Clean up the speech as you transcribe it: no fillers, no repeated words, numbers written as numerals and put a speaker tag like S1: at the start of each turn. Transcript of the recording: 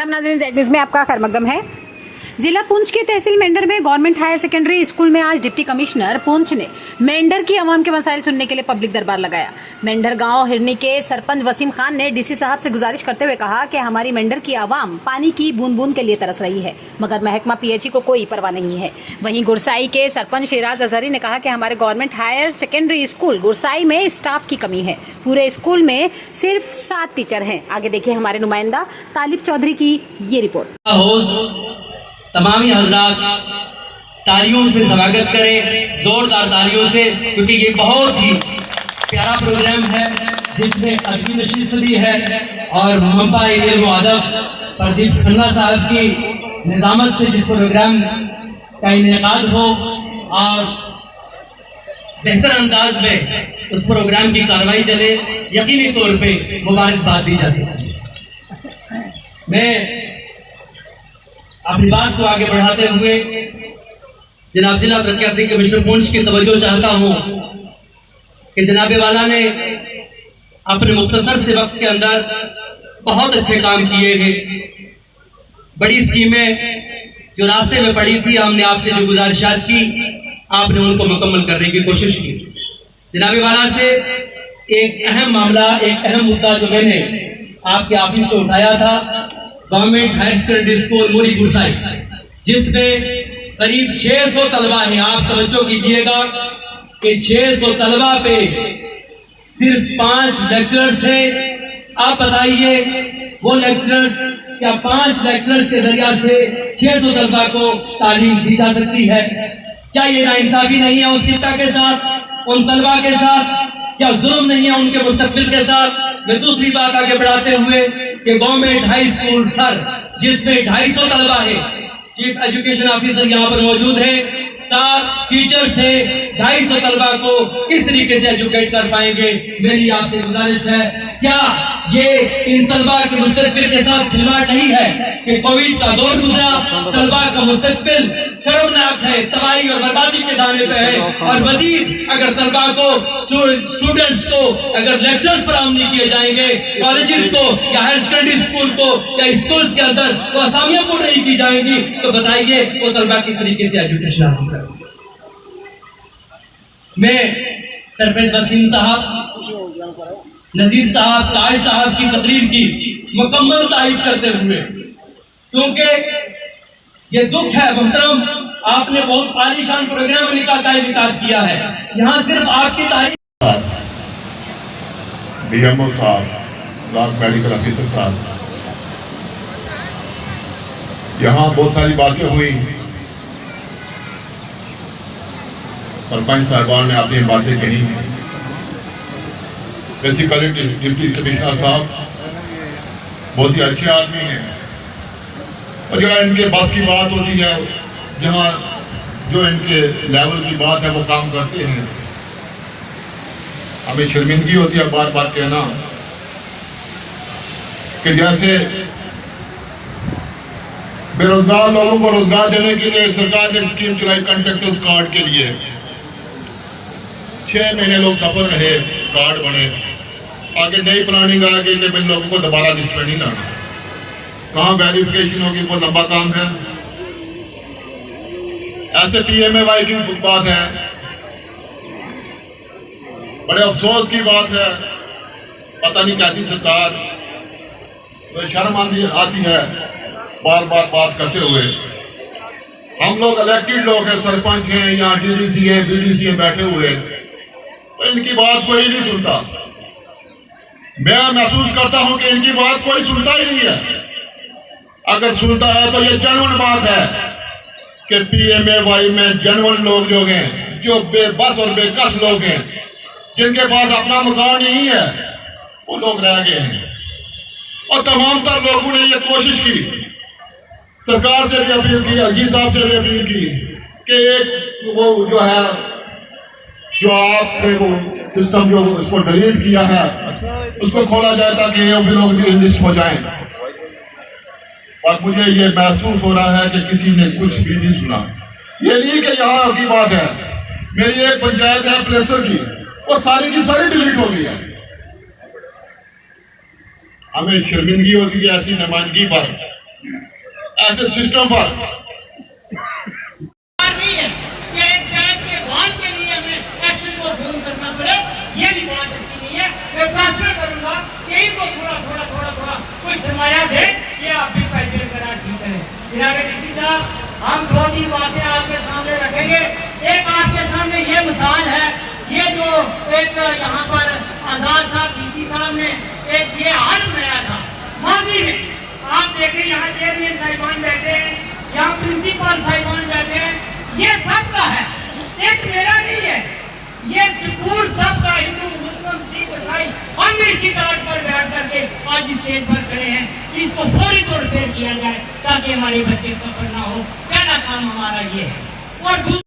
S1: आदाब नाज़रीन, Z news में आपका खैर मकदम है। जिला पुंछ के तहसील मेंढर में गवर्नमेंट हायर सेकेंडरी स्कूल में आज डिप्टी कमिश्नर पुंछ ने मेंढर की आवाम के मसाइल सुनने के लिए पब्लिक दरबार लगाया। मेंढर गांव हिरनी के सरपंच वसीम खान ने डीसी साहब से गुजारिश करते हुए कहा कि हमारी मेंढर की आवाम पानी की बूंद बूंद के लिए तरस रही है, मगर महकमा पीएचई को कोई परवाह नहीं है। वहीं गुरसाई के सरपंच शिराज अजहरी ने कहा कि हमारे government higher secondary school Gursai में स्टाफ की कमी है। पूरे स्कूल में सिर्फ 7 टीचर हैं। आगे देखिए हमारे नुमाइंदा तालिब चौधरी की ये रिपोर्ट।
S2: तमाम हजरात तालियों से स्वागत करें, जोरदार तालियों से, क्योंकि ये बहुत ही प्यारा प्रोग्राम है जिसमें अदबी नशिस्त भी है और मंबा इल्म व अदब प्रदीप खन्ना साहब की निजामत से जिस प्रोग्राम का इनेकाद हो और बेहतर अंदाज में उस प्रोग्राम की कार्रवाई चले, यकीनी तौर पे मुबारकबाद दी जा सकती है। मैं अपनी बात को आगे बढ़ाते हुए जनाब जिला तरक्याती कमिश्नर पुंछ की तवज्जो चाहता हूं कि जनाबे वाला ने अपने मुख्तसर से वक्त के अंदर बहुत अच्छे काम किए हैं। बड़ी स्कीमें जो रास्ते में पड़ी थी, हमने आपसे जो गुजारिशात की, आपने उनको मुकम्मल करने की कोशिश की। जनाबे वाला से एक अहम मामला, एक अहम मुद्दा जो मैंने आपके ऑफिस में उठाया था, गवर्नमेंट हायर सेकेंडरी स्कूल मुरी गुरसाई, जिसमें करीब 600 तलबा हैं। आप तवज्जो कीजिएगा कि 600 तलबा पे सिर्फ 5 लेक्चरर्स हैं। आप बताइए वो लेक्चरर्स, क्या 5 लेक्चरर्स के जरिया से 600 तलबा को तालीम दी जा सकती है? क्या ये नाइंसाफी नहीं है उस शिक्षा के साथ, उन तलबा के साथ? क्या जुल्म नहीं है उनके मुस्तकबिल के साथ? मैं दूसरी बात आगे बढ़ाते हुए कि गवर्नमेंट हाई स्कूल सर, जिसमें 250 तलबा है, चीफ एजुकेशन ऑफिसर यहाँ पर मौजूद है, 7 टीचर से 250 तलबा को किस तरीके से एजुकेट कर पाएंगे? मेरी आपसे गुजारिश है, क्या ये इन तलबा के मुस्तकबिल के साथ खिलवाड़ नहीं है कि कोविड का दौर गुजरा, तलबा का मुस्तकबिल खतरनाक है, तबाही और बर्बादी के दाने पे है, और मजीद अगर तलबा को, स्टूडेंट्स को अगर लेक्चर्स फराहम नहीं किए जाएंगे, कॉलेजेस को या हायर सेकेंडरी स्कूल को या स्कूल्स के अंदर वो असामियां पूर्ण नहीं की जाएंगी, तो बताइए वो तलबा किस तरीके से एजुकेशन हासिल करेंगे? मैं सरपंच वसीम साहब, नजीर साहब, ताज साहब की तकरीर की मुकम्मल तारीफ करते हुए, क्योंकि ये दुख है मोहतरम, आपने बहुत आलीशान प्रोग्राम का इनेकाद किया है, यहाँ सिर्फ आपकी तारीफ।
S3: डीएमओ साहब, ब्लॉक मेडिकल ऑफिसर साहब, यहाँ बहुत सारी बातें हुई, सरपंच साहबान ने अपनी बातें कही, बेसिकली डिप्टी कमिश्नर साहब बहुत ही अच्छे आदमी हैं, और जहाँ इनके बस की बात होती है, जहाँ जो इनके लेवल की बात है वो काम करते हैं। हमें शर्मिंदगी होती है बार बार कहना कि जैसे बेरोजगार लोगों को रोजगार देने के लिए सरकार ने स्कीम चलाई कंट्रैक्टर्स कार्ड के लिए। 6 महीने लोग सफर रहे, कार्ड बने, आगे नई प्लानिंग आ गई कि इन लोगों को दोबारा लिस्ट में नहीं लाना, कहाँ वेरिफिकेशन होगी, वो लंबा काम है। ऐसे PMAY की बात है, बड़े अफसोस की बात है, पता नहीं कैसी सरकार, तो शर्म आती है बार बार बात करते हुए। हम लोग इलेक्टेड लोग हैं, सरपंच हैं या DDC हैं, BDC हैं बैठे हुए, तो इनकी बात कोई नहीं सुनता। मैं महसूस करता हूं कि इनकी बात कोई सुनता ही नहीं है। अगर सुनता है तो ये जेन्युइन बात है कि PMAY में जेन्युइन लोग जो हैं, जो बेबस और बेकस लोग हैं, जिनके पास अपना मकान नहीं है, वो लोग रह गए हैं। और तमाम तर लोगों ने ये कोशिश की, सरकार से भी अपील की, अलजी साहब से भी अपील की कि एक वो जो है, जो आपने वो सिस्टम जो उसको डिलीट किया है उसको खोला जाए ताकि ये भी लोग भी लिस्ट हो जाएं। और मुझे ये महसूस हो रहा है कि किसी ने कुछ भी नहीं सुना। ये नहीं कि यहाँ की बात है, मेरी एक पंचायत है प्लेसर की, वो सारी की सारी डिलीट हो गई है। हमें शर्मिंदगी होती है ऐसी नुमाइंदगी पर, ऐसे सिस्टम पर
S4: नहीं है कि एक बैंक के वाल के लिए हमें एक्शन को फोन करना पड़े, ये भी बात अच्छी नहीं है। मैं प्रार्थना करूंगा कि इनको थोड़ा कोई सरमाया दे, ये आप भी पैसे करा ठीक करें। जनाब डीसी साहब, हम 2-3 बातें आपके सामने रखेंगे। एक आपके सामने ये मिसाल है, ये जो एक यहाँ पर आजाद साहब डीसी साहब ने एक ये हाल बनाया था माजी में। आप देखें यहाँ चेयरमैन साहिबान बैठे हैं, यहाँ प्रिंसिपल साहिबान बैठे हैं, ये सबका है, एक मेरा नहीं है। ये स्कूल सबका, हिंदू मुस्लिम सिख ईसाई, हम इसी टाट पर बैठ करके आज स्टेज पर खड़े हैं। इसको फौरी तौर पर किया जाए ताकि हमारे बच्चे सफर ना हो। पहला काम हमारा ये है। और